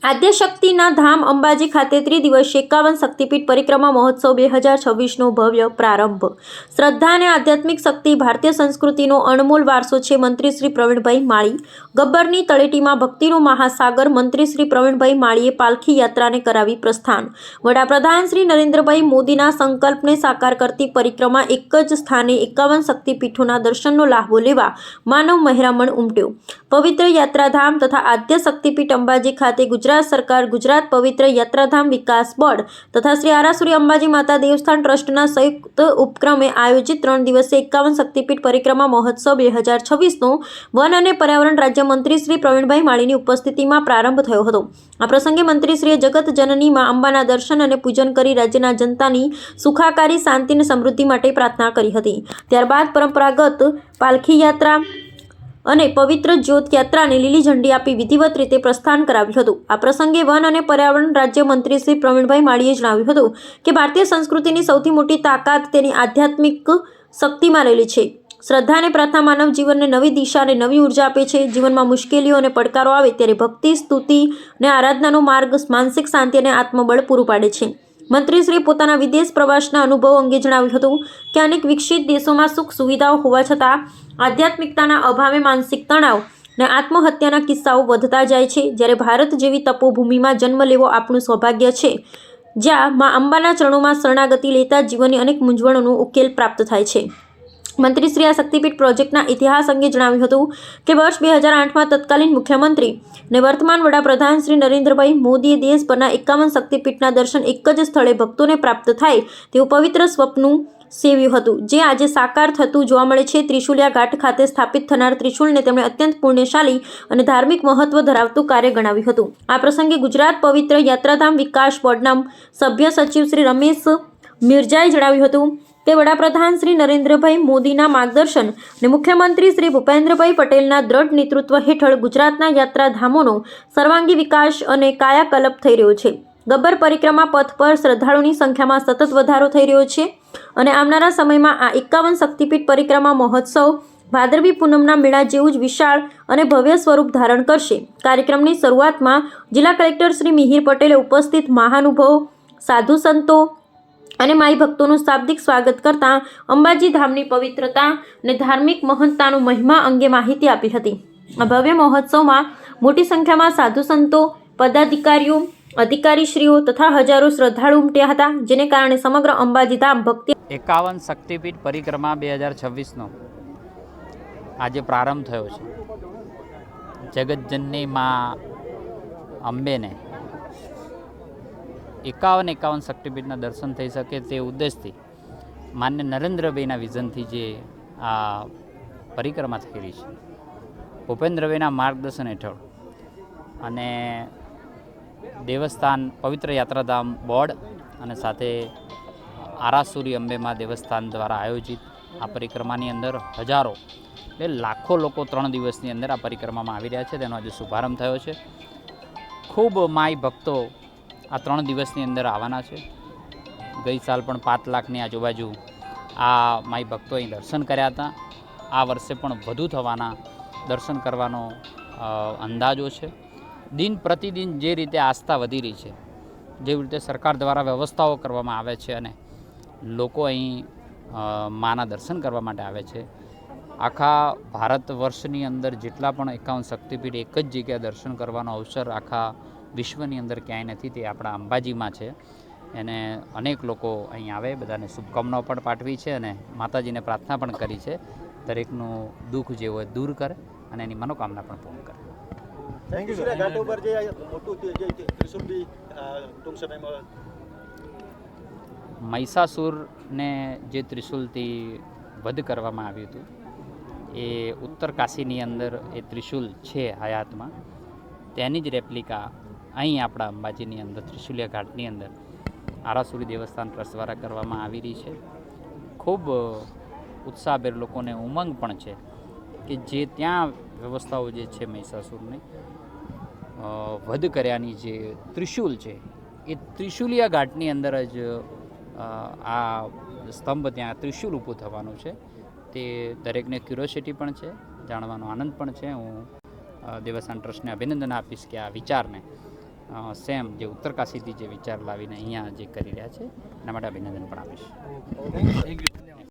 આદ્યશક્તિના ધામ અંબાજી ખાતે ત્રિદિવસીય 51 શક્તિપીઠ પરિક્રમા મહોત્સવ 2026નો ભવ્ય પ્રારંભ। શ્રદ્ધા અને આધ્યાત્મિક શક્તિ ભારતીય સંસ્કૃતિનો અણમોલ વારસો છે। મંત્રી શ્રી પ્રવીણભાઈ માળી। ગબ્બરની તળેટીમાં ભક્તિનો મહાસાગર। મંત્રી શ્રી પ્રવીણભાઈ માળીએ પાલખી યાત્રાને કરાવી પ્રસ્થાન। વડાપ્રધાન શ્રી નરેન્દ્રભાઈ મોદીના સંકલ્પને સાકાર કરતી પરિક્રમા એક જ સ્થાને 51 શક્તિપીઠોના દર્શનનો લાહવો લેવા માનવ મહેરામણ ઉમટ્યો। પવિત્ર યાત્રાધામ તથા આદ્ય શક્તિપીઠ અંબાજી ખાતે ગુજરાત સરકાર, ગુજરાત પવિત્ર યાત્રાધામ વિકાસ બોર્ડ તથા શ્રી આરાસુરી અંબાજી માતા દેવસ્થાન ટ્રસ્ટના સંયુક્ત ઉપક્રમે આયોજિત 3 દિવસીય 51 શક્તિપીઠ પરિક્રમા મહોત્સવ 2026નો વન અને પર્યાવરણ રાજ્યમંત્રી શ્રી પ્રવીણભાઈ માળીની ઉપસ્થિતિમાં પ્રારંભ થયો હતો। આ પ્રસંગે મંત્રીશ્રીએ જગત જનની માં અંબાના દર્શન અને પૂજન કરી રાજ્યના જનતાની સુખાકારી, શાંતિ અને સમૃદ્ધિ માટે પ્રાર્થના કરી હતી। ત્યારબાદ પરંપરાગત પાલખી યાત્રા અને પવિત્ર જ્યોત યાત્રાને લીલી ઝંડી આપી વિધિવત રીતે પ્રસ્થાન કરાવ્યું હતું। આ પ્રસંગે વન અને પર્યાવરણ રાજ્યમંત્રી શ્રી પ્રવીણભાઈ માળીએ જણાવ્યું હતું કે ભારતીય સંસ્કૃતિની સૌથી મોટી તાકાત તેની આધ્યાત્મિક શક્તિમાં રહેલી છે। શ્રદ્ધા અને પ્રાર્થના માનવ જીવનને નવી દિશા અને નવી ઉર્જા આપે છે। જીવનમાં મુશ્કેલીઓ અને પડકારો આવે ત્યારે ભક્તિ, સ્તુતિ અને આરાધનાનો માર્ગ માનસિક શાંતિ અને આત્મબળ પૂરું પાડે છે। મંત્રીશ્રીએ પોતાના વિદેશ પ્રવાસના અનુભવો અંગે જણાવ્યું હતું કે અનેક વિકસિત દેશોમાં સુખ સુવિધાઓ હોવા છતાં આધ્યાત્મિકતાના અભાવે માનસિક તણાવ અને આત્મહત્યાના કિસ્સાઓ વધતા જાય છે। જ્યારે ભારત જેવી તપોભૂમિમાં જન્મ લેવો આપણું સૌભાગ્ય છે, જ્યાં મા અંબાના ચરણોમાં શરણાગતિ લેતા જીવનની અનેક મૂંઝવણોનો ઉકેલ પ્રાપ્ત થાય છે। મંત્રીશ્રી આ શક્તિપીઠ પ્રોજેક્ટના ઇતિહાસ અંગે જણાવ્યું હતું કે વર્ષ 2008માં તત્કાલીન મુખ્યમંત્રી અને વર્તમાન વડાપ્રધાન શ્રી નરેન્દ્રભાઈ મોદીએ દેશભરના 51 શક્તિપીઠના દર્શન એક જ સ્થળે ભક્તોને પ્રાપ્ત થાય તેવું પવિત્ર સ્વપ્ન સેવ્યું હતું, જે આજે સાકાર થતું જોવા મળે છે। ત્રિશુલિયા ઘાટ ખાતે સ્થાપિત થનાર ત્રિશુલને તેમણે અત્યંત પુણ્યશાળી અને ધાર્મિક મહત્વ ધરાવતું કાર્ય ગણાવ્યું હતું। આ પ્રસંગે ગુજરાત પવિત્ર યાત્રાધામ વિકાસ બોર્ડના સભ્ય સચિવ શ્રી રમેશ મિર્જાએ જણાવ્યું હતું કે વડાપ્રધાન શ્રી નરેન્દ્રભાઈ મોદીના માર્ગદર્શન અને મુખ્યમંત્રી શ્રી ભૂપેન્દ્રભાઈ પટેલના દ્રઢ નેતૃત્વ હેઠળ ગુજરાતના યાત્રાધામોનો સર્વાંગી વિકાસ અને કાયાકલ્પ થઈ રહ્યો છે। ગબ્બર પરિક્રમા પથ પર શ્રદ્ધાળુની સંખ્યામાં સતત વધારો થઈ રહ્યો છે અને આવનારા સમયમાં આ 51 શક્તિપીઠ પરિક્રમા મહોત્સવ ભાદરવી પૂનમના મેળા જેવું જ વિશાળ અને ભવ્ય સ્વરૂપ ધારણ કરશે। કાર્યક્રમની શરૂઆતમાં જિલ્લા કલેક્ટર શ્રી મિહિર પટેલે ઉપસ્થિત મહાનુભાવો, સાધુ સંતો અને માઈ ભક્તોનું શાબ્દિક સ્વાગત કરતા અંબાજી ધામની પવિત્રતા અને ધાર્મિક મહત્તાનો મહિમા અંગે માહિતી આપી હતી। આ ભવ્ય મહોત્સવમાં મોટી સંખ્યામાં સાધુ સંતો, પદાધિકારીઓ, અધિકારીશ્રીઓ તથા હજારો શ્રદ્ધાળુ ઉમટ્યા હતા, જેને કારણે સમગ્ર અંબાજી ધામ ભક્તિ 51 શક્તિપીઠ પરિક્રમા 2026નો આજે પ્રારંભ થયો છે। જગતજનની માં અંબેને 51 શક્તિપીઠના દર્શન થઈ શકે તે ઉદ્દેશથી માન્ય નરેન્દ્રભાઈના વિઝનથી જે આ પરિક્રમા થઈ રહી છે, ભૂપેન્દ્રભાઈના માર્ગદર્શન હેઠળ અને દેવસ્થાન પવિત્ર યાત્રાધામ બોર્ડ અને સાથે આરાસુરી અંબેમાં દેવસ્થાન દ્વારા આયોજિત આ પરિક્રમાની અંદર હજારો એટલે લાખો લોકો 3 દિવસની અંદર આ પરિક્રમામાં આવી રહ્યા છે। તેનો આજે શુભારંભ થયો છે। ખૂબ માઈ ભક્તો આ 3 દિવસની અંદર આવવાના છે। ગઈ સાલ પણ 5 લાખની આજુબાજુ આ માઈ ભક્તો અહીં દર્શન કર્યા હતા। આ વર્ષે પણ વધુ થવાના દર્શન કરવાનો અંદાજો છે। દિન પ્રતિદિન જે રીતે આસ્થા વધી રહી છે, જેવી રીતે સરકાર દ્વારા વ્યવસ્થાઓ કરવામાં આવે છે અને લોકો અહીં માના દર્શન કરવા માટે આવે છે, આખા ભારત વર્ષની અંદર જેટલા પણ 51 શક્તિપીઠ એક જ જગ્યાએ દર્શન કરવાનો અવસર આખા વિશ્વની અંદર ક્યાંય નથી, તે આપણા અંબાજીમાં છે। એને અનેક લોકો અહીં આવે, બધાને શુભકામનાઓ પણ પાઠવી છે અને માતાજીને પ્રાર્થના પણ કરી છે દરેકનું દુઃખ જે હોય દૂર કરે અને એની મનોકામના પણ પૂર્ણ કરે। મહિષાસુરને જે ત્રિશુલથી વધ કરવામાં આવ્યું હતું, એ ઉત્તર કાશીની અંદર એ ત્રિશુલ છે હયાતમાં, તેની જ રેપ્લિકા અહીં આપણા અંબાજીની અંદર ત્રિશુલિયા ઘાટની અંદર આરાસુરી દેવસ્થાન ટ્રસ્ટ દ્વારા કરવામાં આવી રહી છે। ખૂબ ઉત્સાહભેર લોકોને ઉમંગ પણ છે કે જે ત્યાં વ્યવસ્થાઓ જે છે મહિષાસુરને વધ કર્યાની જે ત્રિશુલ છે એ ત્રિશુલિયા ઘાટની અંદર જ આ સ્તંભ ત્યાં ત્રિશુલ ઊભું થવાનું છે। તે દરેકને ક્યુરિયોસિટી પણ છે, જાણવાનો આનંદ પણ છે। હું દેવસ્થાન ટ્રસ્ટને અભિનંદન આપીશ કે આ વિચારને સેમ જે ઉત્તરકાશીથી જે વિચાર લાવીને અહીંયા જે કરી રહ્યા છે એના માટે અભિનંદન પણ આપીશ. Thank you.